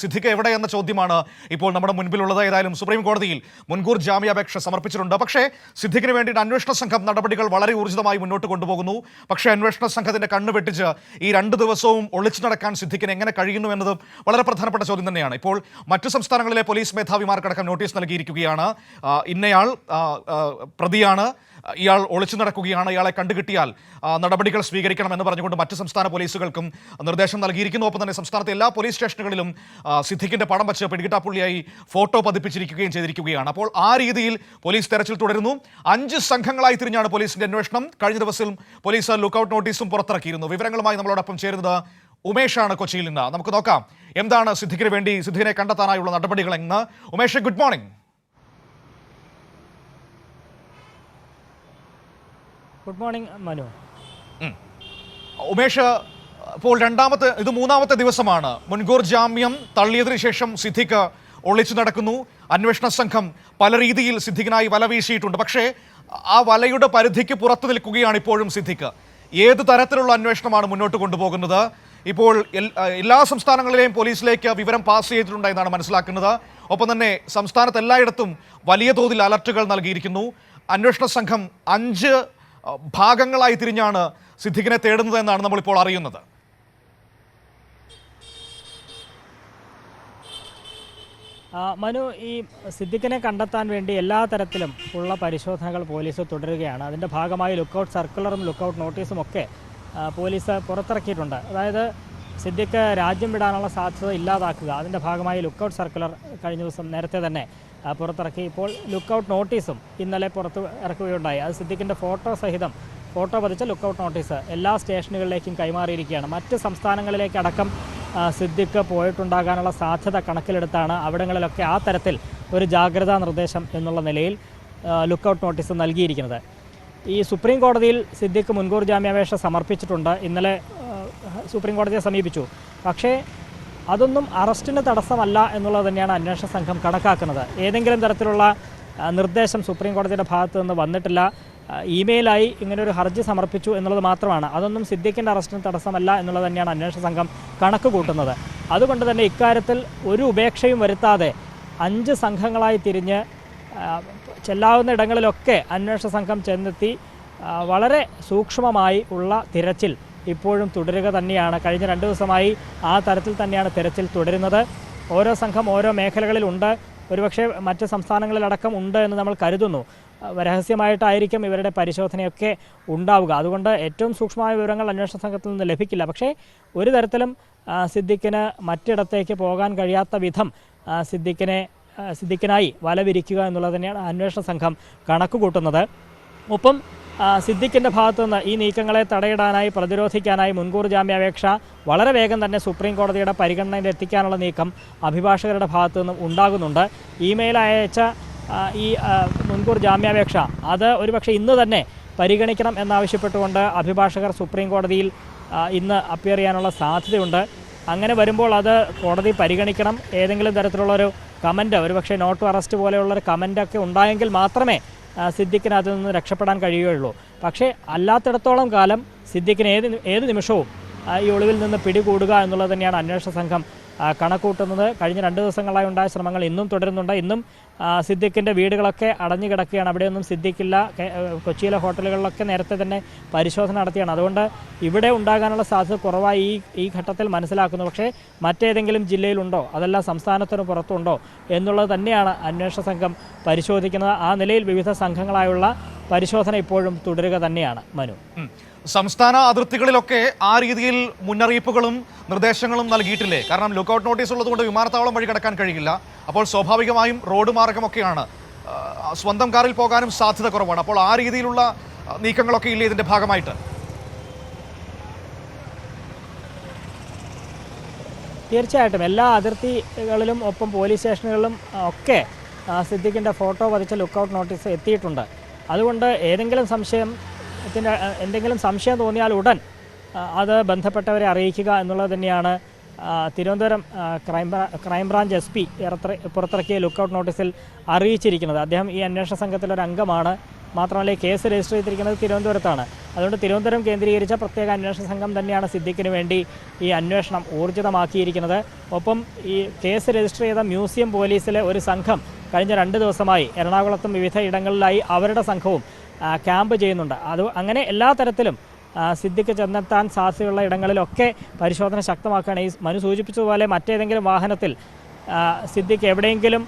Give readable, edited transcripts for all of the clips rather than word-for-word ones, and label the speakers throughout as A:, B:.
A: സിദ്ദിഖ് എവിടെ എന്ന ചോദ്യമാണ് ഇപ്പോൾ നമ്മുടെ മുൻപിലുള്ളത്. ഏതായാലും സുപ്രീം കോടതിയിൽ മുൻകൂർ ജാമ്യാപേക്ഷ സമർപ്പിച്ചിട്ടുണ്ട്. പക്ഷേ സിദ്ദിഖിന് വേണ്ടിയിട്ട് അന്വേഷണ സംഘം നടപടികൾ വളരെ ഊർജിതമായി മുന്നോട്ട് കൊണ്ടുപോകുന്നു. പക്ഷേ അന്വേഷണ സംഘത്തിന്റെ കണ്ണ് വെട്ടിച്ച് ഈ 2 ദിവസവും ഒളിച്ചു നടക്കാൻ സിദ്ദിഖിന് എങ്ങനെ കഴിയുന്നു എന്നത് വളരെ പ്രധാനപ്പെട്ട ചോദ്യം തന്നെയാണ്. ഇപ്പോൾ മറ്റു സംസ്ഥാനങ്ങളിലെ പോലീസ് മേധാവിമാർക്കടക്കം നോട്ടീസ് നൽകിയിരിക്കുകയാണ്. ഇന്നയാൾ പ്രതിയാണ്, ഇയാൾ ഒളിച്ചു നടക്കുകയാണ്, ഇയാളെ കണ്ടുകിട്ടിയാൽ നടപടികൾ സ്വീകരിക്കണമെന്ന് പറഞ്ഞുകൊണ്ട് മറ്റ് സംസ്ഥാന പോലീസുകൾക്കും നിർദ്ദേശം നൽകിയിരിക്കുന്നു. ഒപ്പം തന്നെ സംസ്ഥാനത്തെ എല്ലാ പോലീസ് സ്റ്റേഷനുകളിലും സിദ്ദിഖിന്റെ പടം വച്ച് പിടികിട്ടാപ്പുള്ളിയായി ഫോട്ടോ പതിപ്പിച്ചിരിക്കുകയും ചെയ്തിരിക്കുകയാണ്. അപ്പോൾ ആ രീതിയിൽ പോലീസ് തെരച്ചിൽ തുടരുന്നു. 5 സംഘങ്ങളായി തിരിഞ്ഞാണ് പോലീസിന്റെ അന്വേഷണം. കഴിഞ്ഞ ദിവസം പോലീസ് ലുക്കൌട്ട് നോട്ടീസും പുറത്തിറക്കിയിരുന്നു. വിവരങ്ങളുമായി നമ്മളോടൊപ്പം ചേരുന്നത് ഉമേഷാണ് കൊച്ചിയിൽ നിന്ന്. നമുക്ക് നോക്കാം എന്താണ് സിദ്ദിഖിന് വേണ്ടി സിദ്ദിഖിനെ കണ്ടെത്താനായുള്ള നടപടികൾ എന്ന്. Umesh, good morning.
B: Good morning Manu.
A: Umesh, ഇപ്പോൾ ഇത് 3ാമത്തെ ദിവസമാണ്. മുൻകൂർ ജാമ്യം തള്ളിയതിനു ശേഷം സിദ്ദിഖ് ഒളിച്ചു നടക്കുന്നു. അന്വേഷണ സംഘം പല രീതിയിൽ സിദ്ദിഖിനായി വല വീശിയിട്ടുണ്ട്. പക്ഷേ ആ വലയുടെ പരിധിക്ക് പുറത്തു നിൽക്കുകയാണ് ഇപ്പോഴും സിദ്ദിഖ്. ഏത് തരത്തിലുള്ള അന്വേഷണമാണ് മുന്നോട്ട് കൊണ്ടുപോകുന്നത്? ഇപ്പോൾ എല്ലാ സംസ്ഥാനങ്ങളിലെയും പോലീസിലേക്ക് വിവരം പാസ് ചെയ്തിട്ടുണ്ട് എന്നാണ് മനസ്സിലാക്കുന്നത്. ഒപ്പം തന്നെ സംസ്ഥാനത്ത് എല്ലായിടത്തും വലിയ തോതിൽ അലർട്ടുകൾ നൽകിയിരിക്കുന്നു. അന്വേഷണ സംഘം 5 ഭാഗങ്ങളായി തിരിഞ്ഞാണ് സിദ്ദിഖിനെ തേടുന്നത് എന്നാണ് നമ്മളിപ്പോൾ അറിയുന്നത്.
B: മനു, ഈ സിദ്ദിഖിനെ കണ്ടെത്താൻ വേണ്ടി എല്ലാ തരത്തിലും ഉള്ള പരിശോധനകൾ പോലീസ് തുടരുകയാണ്. അതിൻ്റെ ഭാഗമായി ലുക്കൌട്ട് സർക്കുലറും ലുക്കൌട്ട് നോട്ടീസും ഒക്കെ പോലീസ് പുറത്തിറക്കിയിട്ടുണ്ട്. അതായത് സിദ്ദിഖ് രാജ്യം വിടാനുള്ള സാധ്യത ഇല്ലാതാക്കുക, അതിൻ്റെ ഭാഗമായി ലുക്കൌട്ട് സർക്കുലർ കഴിഞ്ഞ ദിവസം നേരത്തെ തന്നെ പുറത്തിറക്കി. ഇപ്പോൾ ലുക്കൌട്ട് നോട്ടീസും ഇന്നലെ പുറത്ത് ഇറക്കുകയുണ്ടായി. അത് സിദ്ദിഖിൻ്റെ ഫോട്ടോ പതിച്ച ലുക്കൌട്ട് നോട്ടീസ് എല്ലാ സ്റ്റേഷനുകളിലേക്കും കൈമാറിയിരിക്കുകയാണ്. മറ്റ് സംസ്ഥാനങ്ങളിലേക്കടക്കം സിദ്ദിഖ് പോയിട്ടുണ്ടാകാനുള്ള സാധ്യത കണക്കിലെടുത്താണ് അവിടങ്ങളിലൊക്കെ ആ തരത്തിൽ ഒരു ജാഗ്രതാ നിർദ്ദേശം എന്നുള്ള നിലയിൽ ലുക്കൌട്ട് നോട്ടീസ് നൽകിയിരിക്കുന്നത്. ഈ സുപ്രീം കോടതിയിൽ സിദ്ദിഖ് മുൻകൂർ ജാമ്യാപേക്ഷ സമർപ്പിച്ചിട്ടുണ്ട്. ഇന്നലെ സുപ്രീം കോടതിയെ സമീപിച്ചു. പക്ഷേ അതൊന്നും അറസ്റ്റിന് തടസ്സമല്ല എന്നുള്ളത് തന്നെയാണ് അന്വേഷണ സംഘം കണക്കാക്കുന്നത്. ഏതെങ്കിലും തരത്തിലുള്ള നിർദ്ദേശം സുപ്രീം കോടതിയുടെ ഭാഗത്ത് നിന്ന് വന്നിട്ടില്ല. ഇമെയിലായി ഇങ്ങനൊരു ഹർജി സമർപ്പിച്ചു എന്നുള്ളത് മാത്രമാണ്. അതൊന്നും സിദ്ദിഖിൻ്റെ അറസ്റ്റിന് തടസ്സമല്ല എന്നുള്ളത് തന്നെയാണ് അന്വേഷണ സംഘം കണക്ക് കൂട്ടുന്നത്. അതുകൊണ്ട് തന്നെ ഇക്കാര്യത്തിൽ ഒരു ഉപേക്ഷയും വരുത്താതെ 5 സംഘങ്ങളായി തിരിഞ്ഞ് ചെല്ലാവുന്ന ഇടങ്ങളിലൊക്കെ അന്വേഷണ സംഘം ചെന്നെത്തി വളരെ സൂക്ഷ്മമായി ഉള്ള തിരച്ചിൽ ഇപ്പോഴും തുടരുക തന്നെയാണ്. കഴിഞ്ഞ 2 ദിവസമായി ആ തരത്തിൽ തന്നെയാണ് തിരച്ചിൽ തുടരുന്നത്. ഓരോ സംഘം ഓരോ മേഖലകളിലുണ്ട്. ഒരുപക്ഷെ മറ്റ് സംസ്ഥാനങ്ങളിലടക്കം ഉണ്ട് എന്ന് നമ്മൾ കരുതുന്നു. രഹസ്യമായിട്ടായിരിക്കും ഇവരുടെ പരിശോധനയൊക്കെ ഉണ്ടാവുക. അതുകൊണ്ട് ഏറ്റവും സൂക്ഷ്മമായ വിവരങ്ങൾ അന്വേഷണ സംഘത്തിൽ നിന്ന് ലഭിക്കില്ല. പക്ഷേ ഒരു തരത്തിലും സിദ്ദിഖിന് മറ്റിടത്തേക്ക് പോകാൻ കഴിയാത്ത വിധം സിദ്ദിഖിനായി വല വിരിക്കുക എന്നുള്ളത് തന്നെയാണ് അന്വേഷണ സംഘം കണക്ക് കൂട്ടുന്നത്. ഒപ്പം സിദ്ദിഖിൻ്റെ ഭാഗത്തു നിന്ന് ഈ നീക്കങ്ങളെ തടയിടാനായി പ്രതിരോധിക്കാനായി മുൻകൂർ ജാമ്യാപേക്ഷ വളരെ വേഗം തന്നെ സുപ്രീം കോടതിയുടെ പരിഗണനയിൽ എത്തിക്കാനുള്ള നീക്കം അഭിഭാഷകരുടെ ഭാഗത്തു നിന്നും ഉണ്ടാകുന്നുണ്ട്. ഇമെയിൽ അയച്ച ഈ മുൻകൂർ ജാമ്യാപേക്ഷ അത് ഒരുപക്ഷെ ഇന്ന് തന്നെ പരിഗണിക്കണം എന്നാവശ്യപ്പെട്ടുകൊണ്ട് അഭിഭാഷകർ സുപ്രീം കോടതിയിൽ ഇന്ന് അപ്പിയർ ചെയ്യാനുള്ള സാധ്യതയുണ്ട്. അങ്ങനെ വരുമ്പോൾ അത് കോടതി പരിഗണിക്കണം. ഏതെങ്കിലും തരത്തിലുള്ളൊരു കമൻറ്റ്, ഒരുപക്ഷെ നോട്ട് ടു അറസ്റ്റ് പോലെയുള്ളൊരു കമൻറ്റൊക്കെ ഉണ്ടായെങ്കിൽ മാത്രമേ സിദ്ദിഖിന് അതിൽ നിന്ന് രക്ഷപ്പെടാൻ കഴിയുകയുള്ളൂ. പക്ഷേ അല്ലാത്തിടത്തോളം കാലം സിദ്ദിഖിന് ഏത് നിമിഷവും ഈ ഒളിവിൽ നിന്ന് പിടികൂടുക എന്നുള്ളത് തന്നെയാണ് അന്വേഷണ സംഘം കണക്കൂട്ടുന്നത്. കഴിഞ്ഞ 2 ദിവസങ്ങളായി ഉണ്ടായ ശ്രമങ്ങൾ ഇന്നും തുടരുന്നുണ്ട്. ഇന്നും സിദ്ദിഖിൻ്റെ വീടുകളൊക്കെ അടഞ്ഞു കിടക്കുകയാണ്. അവിടെയൊന്നും സിദ്ദിഖില്ല. കൊച്ചിയിലെ ഹോട്ടലുകളിലൊക്കെ നേരത്തെ തന്നെ പരിശോധന നടത്തിയാണ്. അതുകൊണ്ട് ഇവിടെ ഉണ്ടാകാനുള്ള സാധ്യത കുറവായി ഈ ഘട്ടത്തിൽ മനസ്സിലാക്കുന്നു. പക്ഷേ മറ്റേതെങ്കിലും ജില്ലയിലുണ്ടോ, അതല്ല സംസ്ഥാനത്തിന് പുറത്തുണ്ടോ എന്നുള്ളത് തന്നെയാണ് അന്വേഷണ സംഘം പരിശോധിക്കുന്നത്. ആ നിലയിൽ വിവിധ സംഘങ്ങളായുള്ള പരിശോധന ഇപ്പോഴും തുടരുക തന്നെയാണ് മനു.
A: സംസ്ഥാന അതിർത്തികളിലൊക്കെ ആ രീതിയിൽ മുന്നറിയിപ്പുകളും നിർദ്ദേശങ്ങളും നൽകിയിട്ടില്ലേ? കാരണം ലുക്കൌട്ട് നോട്ടീസ് ഉള്ളതുകൊണ്ട് വിമാനത്താവളം വഴി കടക്കാൻ കഴിയില്ല. അപ്പോൾ സ്വാഭാവികമായും റോഡ് മാർഗമൊക്കെയാണ്. സ്വന്തം കാറിൽ പോകാനും സാധ്യത കുറവാണ്. അപ്പോൾ ആ രീതിയിലുള്ള നീക്കങ്ങളൊക്കെ ഇല്ലേ ഇതിൻ്റെ ഭാഗമായിട്ട്?
B: തീർച്ചയായിട്ടും എല്ലാ അതിർത്തികളിലും ഒപ്പം പോലീസ് സ്റ്റേഷനുകളിലും ഒക്കെ സിദ്ദിഖിൻ്റെ ഫോട്ടോ പതിച്ച ലുക്കൌട്ട് നോട്ടീസ് എത്തിയിട്ടുണ്ട്. അതുകൊണ്ട് എന്തെങ്കിലും സംശയം തോന്നിയാൽ ഉടൻ അത് ബന്ധപ്പെട്ടവരെ അറിയിക്കുക എന്നുള്ളത് തന്നെയാണ് തിരുവനന്തപുരം ക്രൈംബ്രാഞ്ച് SP പുറത്തിറക്കിയ ലുക്കൌട്ട് നോട്ടീസിൽ അറിയിച്ചിരിക്കുന്നത്. അദ്ദേഹം ഈ അന്വേഷണ സംഘത്തിലൊരു അംഗമാണ്. മാത്രമല്ല ഈ കേസ് രജിസ്റ്റർ ചെയ്തിരിക്കുന്നത് തിരുവനന്തപുരത്താണ്. അതുകൊണ്ട് തിരുവനന്തപുരം കേന്ദ്രീകരിച്ച പ്രത്യേക അന്വേഷണ സംഘം തന്നെയാണ് സിദ്ദിഖിന് വേണ്ടി ഈ അന്വേഷണം ഊർജിതമാക്കിയിരിക്കുന്നത്. ഒപ്പം ഈ കേസ് രജിസ്റ്റർ ചെയ്ത മ്യൂസിയം പോലീസിലെ ഒരു സംഘം കഴിഞ്ഞ 2 ദിവസമായി എറണാകുളത്തും വിവിധ ഇടങ്ങളിലായി അവരുടെ സംഘവും ക്യാമ്പ് ചെയ്യുന്നുണ്ട്. അങ്ങനെ എല്ലാ തരത്തിലും സിദ്ദിഖ് ചെന്നെത്താൻ സാധ്യതയുള്ള ഇടങ്ങളിലൊക്കെ പരിശോധന ശക്തമാക്കുകയാണ്. ഈ മനു സൂചിപ്പിച്ചതുപോലെ മറ്റേതെങ്കിലും വാഹനത്തിൽ സിദ്ദിഖ് എവിടെയെങ്കിലും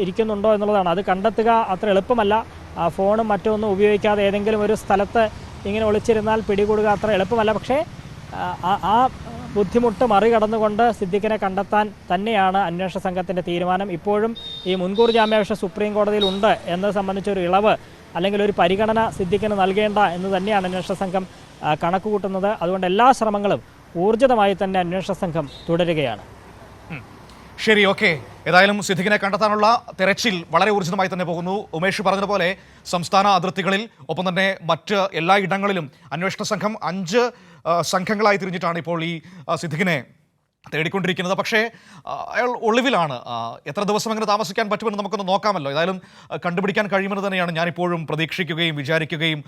B: ഇരിക്കുന്നുണ്ടോ എന്നുള്ളതാണ്. അത് കണ്ടെത്തുക അത്ര എളുപ്പമല്ല. ഫോണും മറ്റൊന്നും ഉപയോഗിക്കാതെ ഏതെങ്കിലും ഒരു സ്ഥലത്ത് ഇങ്ങനെ ഒളിച്ചിരുന്നാൽ പിടികൂടുക അത്ര എളുപ്പമല്ല. പക്ഷേ ആ ബുദ്ധിമുട്ട് മറികടന്നുകൊണ്ട് സിദ്ദിഖിനെ കണ്ടെത്താൻ തന്നെയാണ് അന്വേഷണ സംഘത്തിൻ്റെ തീരുമാനം. ഇപ്പോഴും ഈ മുൻകൂർ ജാമ്യാപേക്ഷ സുപ്രീം കോടതിയിൽ ഉണ്ട് എന്നത് സംബന്ധിച്ചൊരു ഇളവ് അല്ലെങ്കിൽ ഒരു പരിഗണന സിദ്ദിഖിന് നൽകേണ്ട എന്ന് തന്നെയാണ് അന്വേഷണ സംഘം കണക്ക് കൂട്ടുന്നത്. അതുകൊണ്ട് എല്ലാ ശ്രമങ്ങളും ഊർജിതമായി തന്നെ അന്വേഷണ സംഘം തുടരുകയാണ്.
A: ശരി, ഓക്കെ. ഏതായാലും സിദ്ദിഖിനെ കണ്ടെത്താനുള്ള തെരച്ചിൽ വളരെ ഊർജിതമായി തന്നെ പോകുന്നു. ഉമേഷ് പറഞ്ഞതുപോലെ സംസ്ഥാന അതിർത്തികളിൽ ഒപ്പം തന്നെ മറ്റ് എല്ലാ ഇടങ്ങളിലും അന്വേഷണ സംഘം 5 സംഘങ്ങളായി തിരിഞ്ഞിട്ടാണ് ഇപ്പോൾ ഈ സിദ്ദിഖിനെ തേടിക്കൊണ്ടിരിക്കുന്നത്. പക്ഷേ അയാൾ ഒളിവിലാണ്. എത്ര ദിവസം അങ്ങനെ താമസിക്കാൻ പറ്റുമെന്ന് നമുക്കൊന്ന് നോക്കാമല്ലോ. ഏതായാലും കണ്ടുപിടിക്കാൻ കഴിയുമെന്ന് തന്നെയാണ് ഞാനിപ്പോഴും പ്രതീക്ഷിക്കുകയും വിചാരിക്കുകയും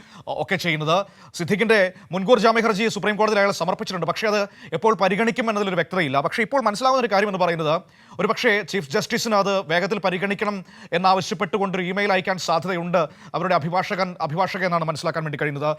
A: ഒക്കെ ചെയ്യുന്നത്. സിദ്ദിഖിൻ്റെ മുൻകൂർ ജാമ്യ ഹർജി സുപ്രീം കോടതിയിൽ അയാൾ സമർപ്പിച്ചിട്ടുണ്ട്. പക്ഷേ അത് എപ്പോൾ പരിഗണിക്കും എന്നതിലൊരു വ്യക്തതയില്ല. പക്ഷേ ഇപ്പോൾ മനസ്സിലാവുന്ന ഒരു കാര്യം എന്ന് പറയുന്നത് ഒരു പക്ഷേ ചീഫ് ജസ്റ്റിസിന് അത് വേഗത്തിൽ പരിഗണിക്കണം എന്നാവശ്യപ്പെട്ടുകൊണ്ടൊരു ഇമെയിൽ അയക്കാൻ സാധ്യതയുണ്ട് അവരുടെ അഭിഭാഷക എന്നാണ് മനസ്സിലാക്കാൻ വേണ്ടി കഴിയുന്നത്.